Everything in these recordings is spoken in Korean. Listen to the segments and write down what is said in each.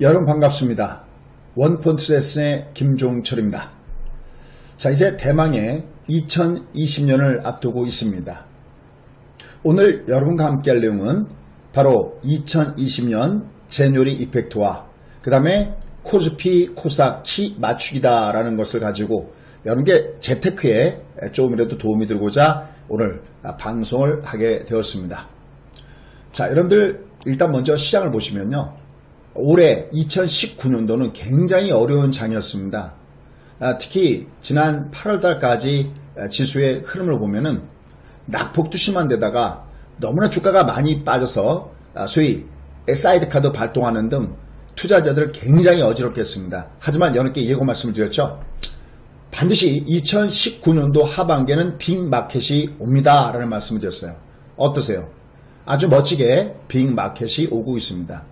여러분 반갑습니다. 원포인트 레슨의 김종철입니다. 자, 이제 대망의 2020년을 앞두고 있습니다. 오늘 여러분과 함께 할 내용은 바로 2020년 제뉴얼리 이펙트와 그 다음에 코스피 코스닥 키 맞추기다 라는 것을 가지고 여러분께 재테크에 조금이라도 도움이 되고자 오늘 방송을 하게 되었습니다. 자, 여러분들 일단 먼저 시장을 보시면요, 올해 2019년도는 굉장히 어려운 장이었습니다. 특히 지난 8월달까지 지수의 흐름을 보면은 낙폭도 심한 데다가 너무나 주가가 많이 빠져서 소위 사이드카도 발동하는 등 투자자들을 굉장히 어지럽게 했습니다. 하지만 여러분께 예고 말씀을 드렸죠. 반드시 2019년도 하반기에는 빅마켓이 옵니다 라는 말씀을 드렸어요. 어떠세요? 아주 멋지게 빅마켓이 오고 있습니다.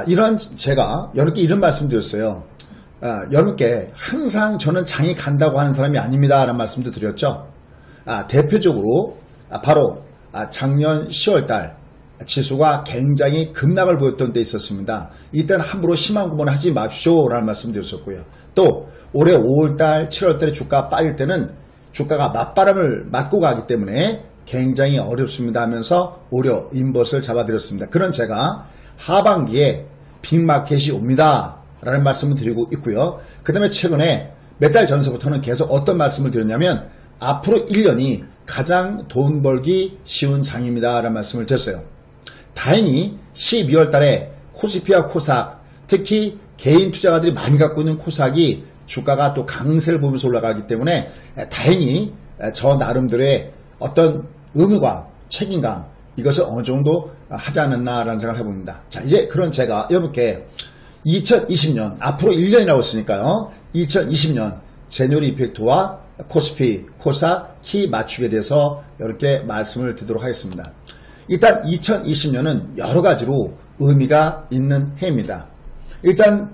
이런 제가 여러분께 이런 말씀 드렸어요. 여러분께 항상 저는 장이 간다고 하는 사람이 아닙니다 라는 말씀도 드렸죠. 대표적으로 바로 작년 10월달 지수가 굉장히 급락을 보였던 때 있었습니다. 이때는 함부로 심한 구분을 하지 마십시오 라는 말씀 드렸었고요. 또 올해 5월달 7월달에 주가 빠질 때는 주가가 맞바람을 맞고 가기 때문에 굉장히 어렵습니다 하면서 오히려 인버스를 잡아드렸습니다. 그런 제가 하반기에 빅마켓이 옵니다 라는 말씀을 드리고 있고요. 그 다음에 최근에 몇 달 전서부터는 계속 어떤 말씀을 드렸냐면 앞으로 1년이 가장 돈 벌기 쉬운 장입니다 라는 말씀을 드렸어요. 다행히 12월 달에 코스피와 코스닥, 특히 개인 투자가들이 많이 갖고 있는 코스닥이 주가가 또 강세를 보면서 올라가기 때문에 다행히 저 나름대로의 어떤 의무감, 책임감, 이것을 어느 정도 하지 않았나라는 생각을 해봅니다. 자, 이제 그런 제가 여러분께 2020년, 앞으로 1년이라고 했으니까요. 2020년 제뉴얼리 이펙트와 코스피, 코스닥 키 맞추기에 대해서 여러분께 말씀을 드리도록 하겠습니다. 일단 2020년은 여러 가지로 의미가 있는 해입니다. 일단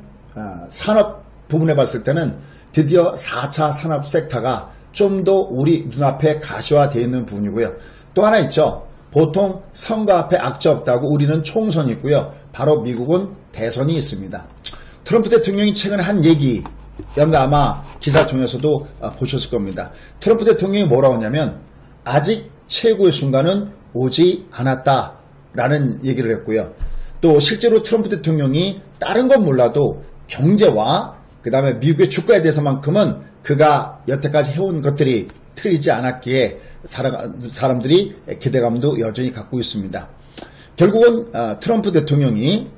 산업 부분에 봤을 때는 드디어 4차 산업 섹터가 좀 더 우리 눈앞에 가시화되어 있는 부분이고요. 또 하나 있죠. 보통 선거 앞에 악재 없다고 우리는 총선이 있고요. 바로 미국은 대선이 있습니다. 트럼프 대통령이 최근에 한 얘기, 여러분들 아마 기사를 통해서도 보셨을 겁니다. 트럼프 대통령이 뭐라고 하냐면 아직 최고의 순간은 오지 않았다라는 얘기를 했고요. 또 실제로 트럼프 대통령이 다른 건 몰라도 경제와 그 다음에 미국의 주가에 대해서만큼은 그가 여태까지 해온 것들이 틀리지 않았기에 사람들이 기대감도 여전히 갖고 있습니다. 결국은 트럼프 대통령이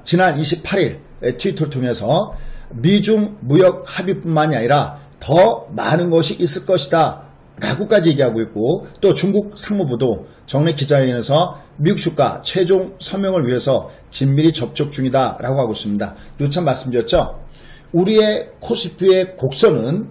지난 28일 트위터를 통해서 미중 무역 합의뿐만이 아니라 더 많은 것이 있을 것이다 라고까지 얘기하고 있고, 또 중국 상무부도 정례 기자회견에서 미국 주가 최종 서명을 위해서 긴밀히 접촉 중이다 라고 하고 있습니다. 누차 말씀드렸죠. 우리의 코스피의 곡선은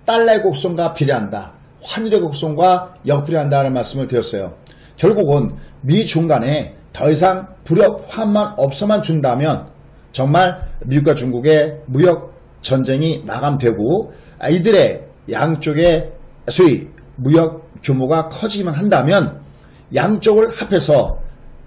달러의 곡선과 비례한다, 환율의 곡선과 역비례한다는 말씀을 드렸어요. 결국은 미중 간에 더 이상 불협 화음만 없어만 준다면 정말 미국과 중국의 무역 전쟁이 마감되고 이들의 양쪽의 소위 무역 규모가 커지기만 한다면 양쪽을 합해서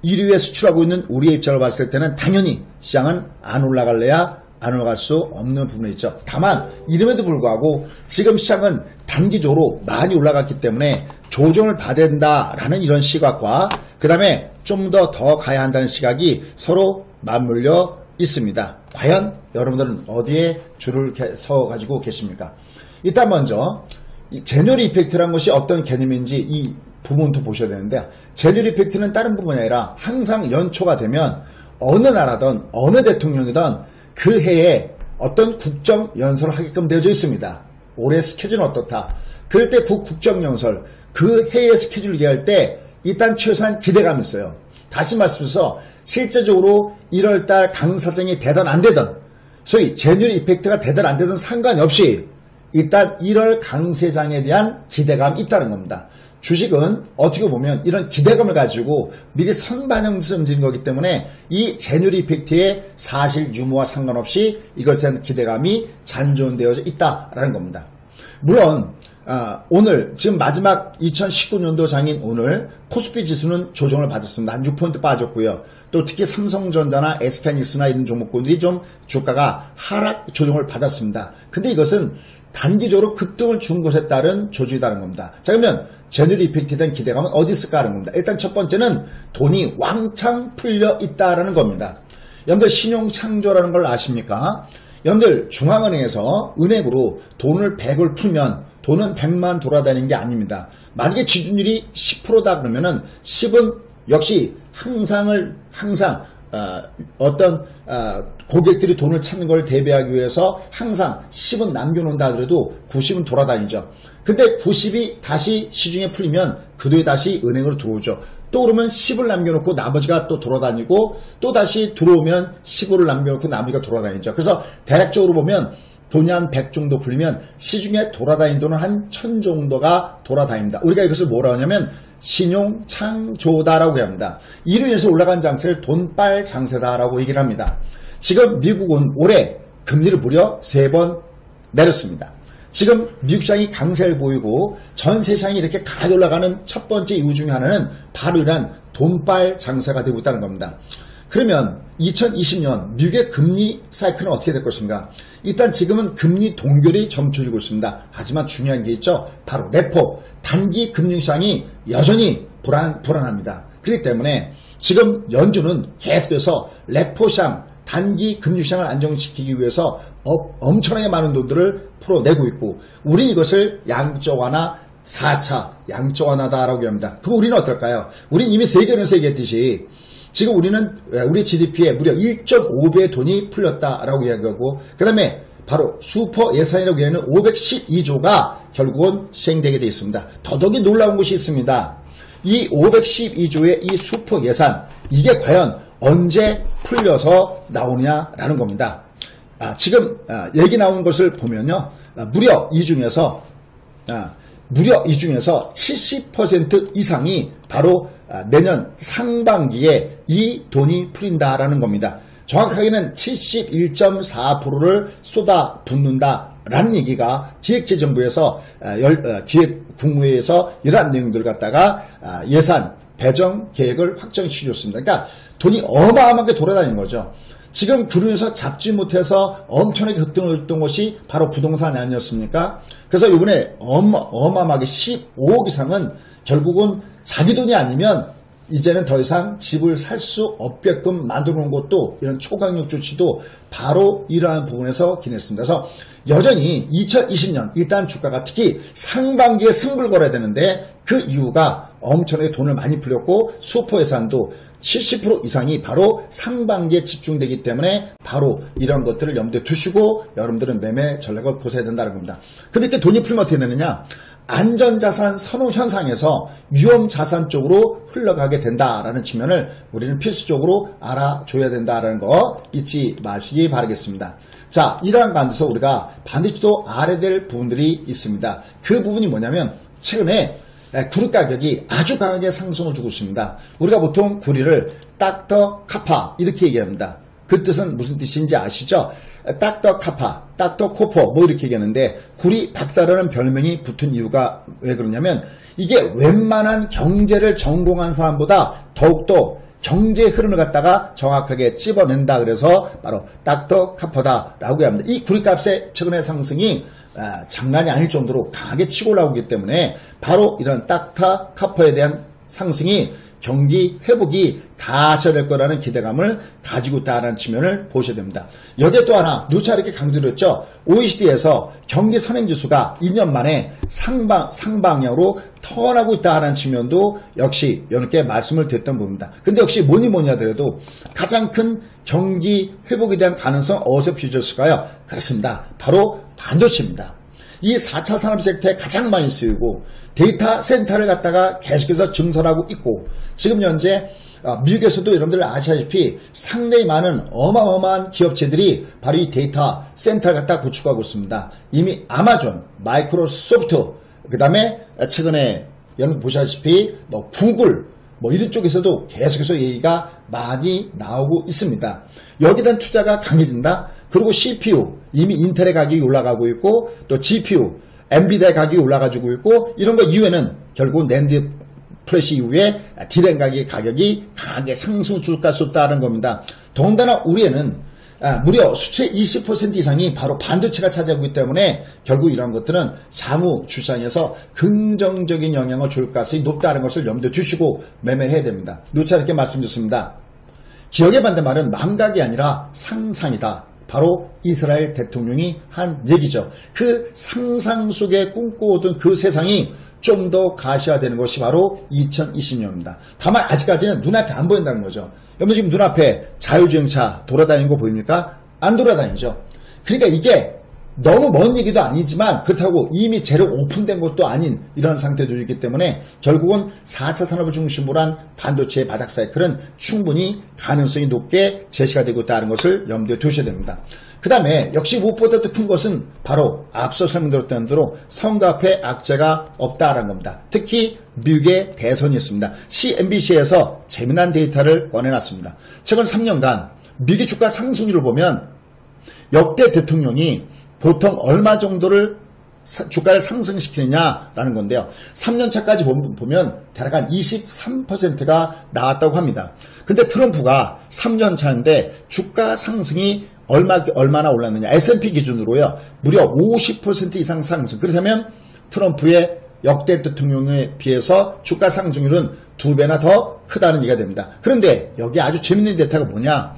1위에 수출하고 있는 우리의 입장을 봤을 때는 당연히 시장은 안 올라갈래야 안 올라갈 수 없는 부분이 있죠. 다만 이름에도 불구하고 지금 시장은 단기적으로 많이 올라갔기 때문에 조정을 받아야 된다라는 이런 시각과 그 다음에 좀 더 가야 한다는 시각이 서로 맞물려 있습니다. 과연 여러분들은 어디에 줄을 서 가지고 계십니까? 일단 먼저 제뉴얼리 이펙트라는 것이 어떤 개념인지 이 부분도 보셔야 되는데, 제뉴얼리 이펙트는 다른 부분이 아니라 항상 연초가 되면 어느 나라든 어느 대통령이든 그 해에 어떤 국정연설을 하게끔 되어져 있습니다. 올해 스케줄은 어떻다. 그럴 때 국정연설, 그 해의 스케줄을 얘기할 때 일단 최소한 기대감이 있어요. 다시 말씀드려서 실제적으로 1월달 강사정이 되든 안 되든, 소위 제뉴얼리 이펙트가 되든 안 되든 상관이 없이 일단 1월 강세장에 대한 기대감이 있다는 겁니다. 주식은 어떻게 보면 이런 기대감을 가지고 미리 선반영돼서 움직이는 거기 때문에 이 제뉴얼리 이펙트의 사실 유무와 상관없이 이것에 대한 기대감이 잔존되어져 있다라는 겁니다. 물론 오늘 지금 마지막 2019년도 장인 오늘 코스피 지수는 조정을 받았습니다. 한 6포인트 빠졌고요. 또 특히 삼성전자나 SK하이닉스나 이런 종목군들이 좀 주가가 하락 조정을 받았습니다. 근데 이것은 단기적으로 급등을 준 것에 따른 조정이라는 겁니다. 자, 그러면 제너럴 이펙트에 대한 기대감은 어디 있을까 하는 겁니다. 일단 첫 번째는 돈이 왕창 풀려 있다라는 겁니다. 여러분들 신용창조라는 걸 아십니까? 여러분들 중앙은행에서 은행으로 돈을 100을 풀면 돈은 100만 돌아다니는 게 아닙니다. 만약에 지준율이 10%다 그러면은 10은 역시 항상 어떤 고객들이 돈을 찾는 걸 대비하기 위해서 항상 10은 남겨놓는다 하더라도 90은 돌아다니죠. 근데 90이 다시 시중에 풀리면 그 돈이 다시 은행으로 들어오죠. 또 그러면 10을 남겨놓고 나머지가 또 돌아다니고 또 다시 들어오면 15를 남겨놓고 나머지가 돌아다니죠. 그래서 대략적으로 보면 돈이 한 100 정도 풀리면 시중에 돌아다니는 돈은 한 1000 정도가 돌아다닙니다. 우리가 이것을 뭐라고 하냐면 신용창조다라고 합니다. 이로 인해서 올라간 장세를 돈빨 장세다라고 얘기를 합니다. 지금 미국은 올해 금리를 무려 3번 내렸습니다. 지금 미국 시장이 강세를 보이고 전세 시장이 이렇게 가득 올라가는 첫 번째 이유 중에 하나는 바로 이런 돈빨 장세가 되고 있다는 겁니다. 그러면 2020년 미국의 금리 사이클은 어떻게 될 것인가? 일단 지금은 금리 동결이 점쳐지고 있습니다. 하지만 중요한 게 있죠. 바로 레포, 단기 금융시장이 여전히 불안합니다. 그렇기 때문에 지금 연준은 계속해서 레포 시장, 단기 금융시장을 안정시키기 위해서 엄청나게 많은 돈들을 풀어내고 있고 우리는 이것을 양적 완화 4차 양적 완화다라고 합니다. 그럼 우리는 어떨까요? 우리는 이미 세계에서 얘기했듯이 지금 우리는 우리 GDP의 무려 1.5배의 돈이 풀렸다라고 이야기하고 그 다음에 바로 슈퍼 예산이라고 하는 512조가 결국은 시행되게 되어 있습니다. 더더욱이 놀라운 것이 있습니다. 이 512조의 이 슈퍼 예산 이게 과연 언제 풀려서 나오냐라는 겁니다. 지금 얘기 나온 것을 보면요. 무려 이 중에서 70% 이상이 바로 내년 상반기에 이 돈이 풀린다라는 겁니다. 정확하게는 71.4%를 쏟아붓는다라는 얘기가 기획재정부에서 기획국무회에서 이러한 내용들을 갖다가 예산 배정 계획을 확정시켜줬습니다. 그러니까 돈이 어마어마하게 돌아다니는 거죠. 지금 그루에서 잡지 못해서 엄청나게 급등을 했던 것이 바로 부동산이 아니었습니까? 그래서 이번에 어마어마하게 15억 이상은 결국은 자기 돈이 아니면 이제는 더 이상 집을 살 수 없게끔 만들어 놓은 것도 이런 초강력 조치도 바로 이러한 부분에서 기냈습니다. 그래서 여전히 2020년 일단 주가가 특히 상반기에 승부를 걸어야 되는데 그 이유가 엄청나게 돈을 많이 풀렸고 슈퍼 예산도 70% 이상이 바로 상반기에 집중되기 때문에 바로 이런 것들을 염두에 두시고 여러분들은 매매 전략을 보셔야 된다는 겁니다. 그럼 이렇게 돈이 풀면 어떻게 되느냐? 안전자산 선호 현상에서 위험자산 쪽으로 흘러가게 된다라는 측면을 우리는 필수적으로 알아줘야 된다라는 거 잊지 마시기 바라겠습니다. 자, 이러한 관계에서 우리가 반드시 또 알아야 될 부분들이 있습니다. 그 부분이 뭐냐면 최근에 구리 가격이 아주 강하게 상승을 주고 있습니다. 우리가 보통 구리를 닥터 카파 이렇게 얘기합니다. 그 뜻은 무슨 뜻인지 아시죠? 닥터 카파, 닥터 코퍼 뭐 이렇게 얘기하는데 구리 박사라는 별명이 붙은 이유가 왜 그러냐면 이게 웬만한 경제를 전공한 사람보다 더욱더 경제 흐름을 갖다가 정확하게 찝어낸다. 그래서 바로 닥터 카퍼다라고 합니다. 이 구리값의 최근의 상승이 장난이 아닐 정도로 강하게 치고 올라오기 때문에 바로 이런 닥터 카퍼에 대한 상승이 경기 회복이 다 하셔야 될 거라는 기대감을 가지고 있다는 측면을 보셔야 됩니다. 여기에 또 하나 누차 이렇게 강조드렸죠. OECD에서 경기 선행지수가 2년 만에 상방향으로 턴하고 있다는 측면도 역시 여러분께 말씀을 드렸던 부분입니다. 근데 역시 뭐니 하더라도 가장 큰 경기 회복에 대한 가능성 어디서 비춰졌을까요? 그렇습니다. 바로 반도체입니다. 이 4차 산업 섹터에 가장 많이 쓰이고 데이터 센터를 갖다가 계속해서 증설하고 있고 지금 현재 미국에서도 여러분들 아시다시피 상당히 많은 어마어마한 기업체들이 바로 이 데이터 센터를 갖다 구축하고 있습니다. 이미 아마존, 마이크로소프트, 그 다음에 최근에 여러분 보시다시피 구글 이런 쪽에서도 계속해서 얘기가 많이 나오고 있습니다. 여기에 대한 투자가 강해진다. 그리고 CPU 이미 인텔의 가격이 올라가고 있고 또 GPU 엔비디아 가격이 올라가지고 있고 이런 거 이후에는 결국 낸드 플래시 이후에 디램 가격이 강하게 상승 주가 수 없다는 겁니다. 더군다나 우리에는 무려 수치의 20% 이상이 바로 반도체가 차지하고 있기 때문에 결국 이런 것들은 향후 주장에서 긍정적인 영향을 줄 가능성이 높다는 것을 염두에 두시고 매매를 해야 됩니다. 누차 이렇게 말씀드렸습니다. 기억의 반대말은 망각이 아니라 상상이다. 바로 이스라엘 대통령이 한 얘기죠. 그 상상 속에 꿈꿔오던 그 세상이 좀 더 가시화되는 것이 바로 2020년입니다. 다만 아직까지는 눈앞에 안 보인다는 거죠. 여러분 지금 눈앞에 자율주행차 돌아다니는 거 보입니까? 안 돌아다니죠. 그러니까 이게 너무 먼 얘기도 아니지만 그렇다고 이미 재료 오픈된 것도 아닌 이런 상태도 있기 때문에 결국은 4차 산업을 중심으로 한 반도체의 바닥 사이클은 충분히 가능성이 높게 제시가 되고 있다는 것을 염두에 두셔야 됩니다. 그 다음에 역시 무엇보다도 큰 것은 바로 앞서 설명드렸던 대로 선거 앞에 악재가 없다라는 겁니다. 특히 미국의 대선이 있습니다. CNBC에서 재미난 데이터를 꺼내놨습니다. 최근 3년간 미국 주가 상승률을 보면 역대 대통령이 보통 얼마 정도를 주가를 상승시키느냐라는 건데요. 3년차까지 보면 대략 한 23%가 나왔다고 합니다. 근데 트럼프가 3년차인데 주가 상승이 얼마나 올랐느냐. S&P 기준으로요. 무려 50% 이상 상승. 그렇다면 트럼프의 역대 대통령에 비해서 주가 상승률은 2배나 더 크다는 얘기가 됩니다. 그런데 여기 아주 재밌는 데이터가 뭐냐.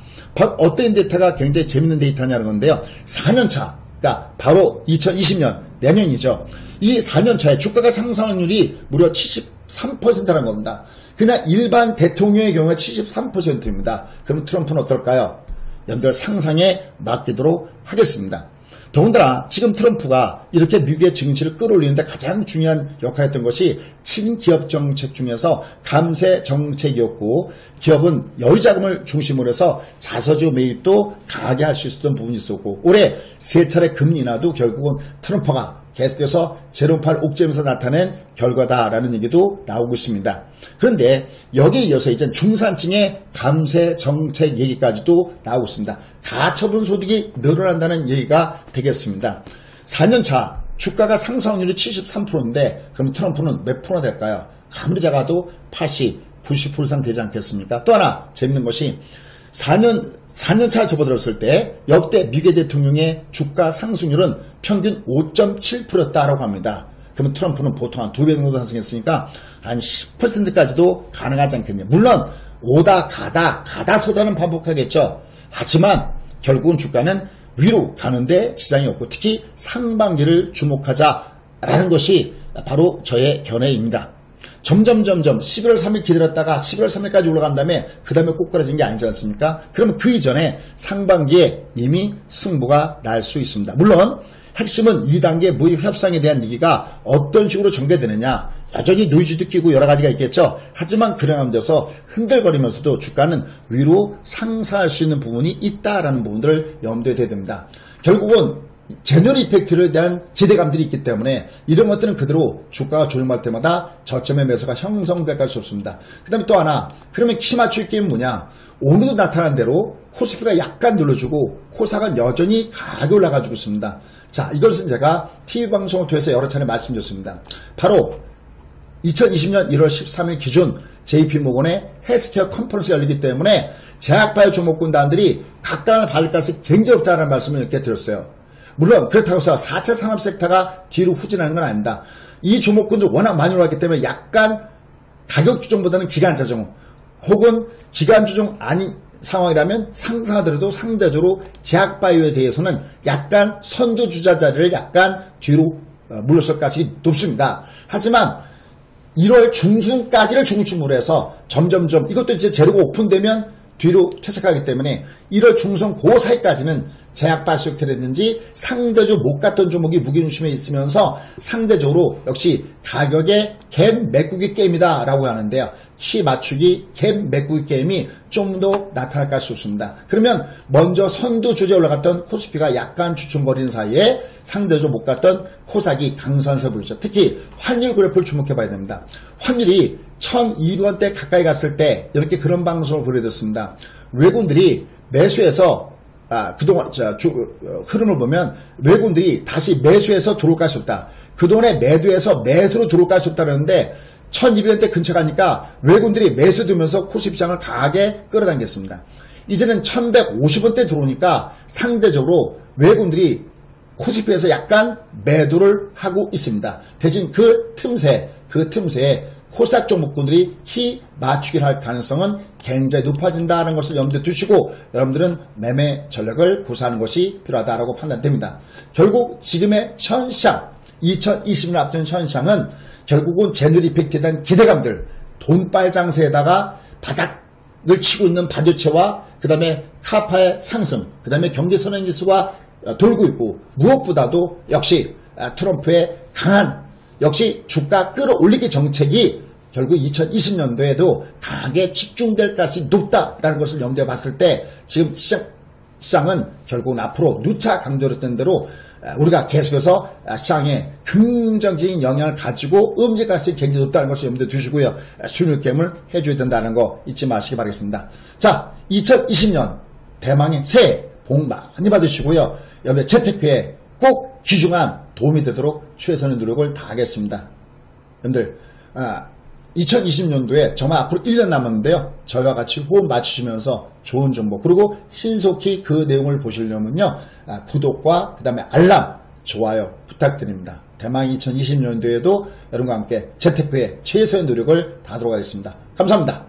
어떤 데이터가 굉장히 재밌는 데이터냐는 건데요. 4년차. 그러니까 바로 2020년 내년이죠. 이 4년차에 주가가 상승률이 무려 73%라는 겁니다. 그냥 일반 대통령의 경우에 73%입니다. 그럼 트럼프는 어떨까요? 여러분들 상상에 맡기도록 하겠습니다. 더군다나 지금 트럼프가 이렇게 미국의 증시를 끌어올리는데 가장 중요한 역할을 했던 것이 친기업 정책 중에서 감세 정책이었고 기업은 여유자금을 중심으로 해서 자사주 매입도 강하게 할 수 있었던 부분이 있었고 올해 3차례 금리 인하도 결국은 트럼프가 계속해서 제로팔 옥죄면서 나타낸 결과다라는 얘기도 나오고 있습니다. 그런데 여기에 이어서 이제 중산층의 감세 정책 얘기까지도 나오고 있습니다. 가처분 소득이 늘어난다는 얘기가 되겠습니다. 4년차 주가가 상승률이 73%인데 그럼 트럼프는 몇 프로나 될까요? 아무리 작아도 80, 90% 이상 되지 않겠습니까? 또 하나 재밌는 것이 4년차 접어들었을 때 역대 미국 대통령의 주가 상승률은 평균 5.7%였다라고 합니다. 그러면 트럼프는 보통 한 2배 정도 상승했으니까 한 10%까지도 가능하지 않겠냐. 물론 오다 가다 서다는 반복하겠죠. 하지만 결국은 주가는 위로 가는데 지장이 없고 특히 상반기를 주목하자라는 것이 바로 저의 견해입니다. 점점 11월 3일 기다렸다가 11월 3일까지 올라간 다음에 그 다음에 꼬꾸라진 게 아니지 않습니까? 그러면 그 이전에 상반기에 이미 승부가 날 수 있습니다. 물론 핵심은 2단계 무역 협상에 대한 얘기가 어떤 식으로 전개되느냐. 여전히 노이즈도 끼고 여러 가지가 있겠죠. 하지만 그래가면서 흔들거리면서도 주가는 위로 상승할 수 있는 부분이 있다라는 부분들을 염두에 둬야 됩니다. 결국은 제너럴 이펙트에 대한 기대감들이 있기 때문에 이런 것들은 그대로 주가가 조정할 때마다 저점의 매수가 형성될 수 없습니다. 그 다음에 또 하나, 그러면 키 맞출 게임은 뭐냐. 오늘도 나타난 대로 코스피가 약간 눌러주고 코사가 여전히 강하게 올라가지고 있습니다. 자, 이것은 제가 TV방송을 통해서 여러 차례 말씀드렸습니다. 바로 2020년 1월 13일 기준 JP모건의 헬스케어 컨퍼런스가 열리기 때문에 제약바이오 종목군단들이 각각을 받을 가능성이 굉장히 없다는 말씀을 이렇게 드렸어요. 물론 그렇다고 해서 4차 산업 섹터가 뒤로 후진하는 건 아닙니다. 이 종목군들 워낙 많이 올랐기 때문에 약간 가격 조정보다는 기간 조정 혹은 기간 조정 아닌 상황이라면 상승하더라도 상대적으로 제약바이오에 대해서는 약간 선두주자 자리를 약간 뒤로 물러설 가능성이 높습니다. 하지만 1월 중순까지를 중심으로 해서 점점점 이것도 이제 재료가 오픈되면 뒤로 퇴색하기 때문에 1월 중순 그 사이까지는 제약바이오텍이라든지 상대적으로 못 갔던 종목이 무게중심에 있으면서 상대적으로 역시 가격의 갭 메꾸기 게임이다 라고 하는데요. 키 맞추기 갭 메꾸기 게임이 좀 더 나타날 수 있습니다. 그러면 먼저 선두 주제에 올라갔던 코스피가 약간 주춤거리는 사이에 상대적으로 못 갔던 코삭이 강선세 보이죠. 특히 환율 그래프를 주목해 봐야 됩니다. 환율이 1200원대 가까이 갔을 때 이렇게 그런 방송을 보내줬습니다. 외국인들이 매수해서 그동안 흐름을 보면 외국인들이 다시 매수해서 들어올 수 없다. 그동안에 매도해서 매수로 들어올 수 없다 그러는데 1200원대 근처 가니까 외국인들이 매수되면서 코스피장을 강하게 끌어당겼습니다. 이제는 1150원대 들어오니까 상대적으로 외국인들이 코스피에서 약간 매도를 하고 있습니다. 대신 그 틈새에 코스닥 종목군들이 키 맞추기를 할 가능성은 굉장히 높아진다는 것을 염두에 두시고 여러분들은 매매 전략을 구사하는 것이 필요하다고 판단됩니다. 결국 지금의 현상, 2020년 앞둔 현상은 결국은 제너럴 이펙트에 대한 기대감들, 돈빨 장세에다가 바닥을 치고 있는 반도체와 그 다음에 카파의 상승, 그 다음에 경제선행지수가 돌고 있고 무엇보다도 역시 트럼프의 강한 역시 주가 끌어올리기 정책이 결국 2020년도에도 강하게 집중될 가능성이 높다라는 것을 염두에 봤을 때 지금 시장은 결국은 앞으로 누차 강조했던 대로 우리가 계속해서 시장에 긍정적인 영향을 가지고 움직일 가능성이 굉장히 높다는 것을 염두에 두시고요. 수익률 게임을 해줘야 된다는 거 잊지 마시기 바라겠습니다. 자, 2020년 대망의 새해 복 많이 받으시고요. 여러분의 재테크에 꼭 귀중한 도움이 되도록 최선의 노력을 다하겠습니다. 여러분들 2020년도에 정말 앞으로 1년 남았는데요. 저희와 같이 호흡 맞추시면서 좋은 정보 그리고 신속히 그 내용을 보시려면요. 구독과 그 다음에 알람, 좋아요 부탁드립니다. 대망 2020년도에도 여러분과 함께 재테크에 최선의 노력을 다하도록 하겠습니다. 감사합니다.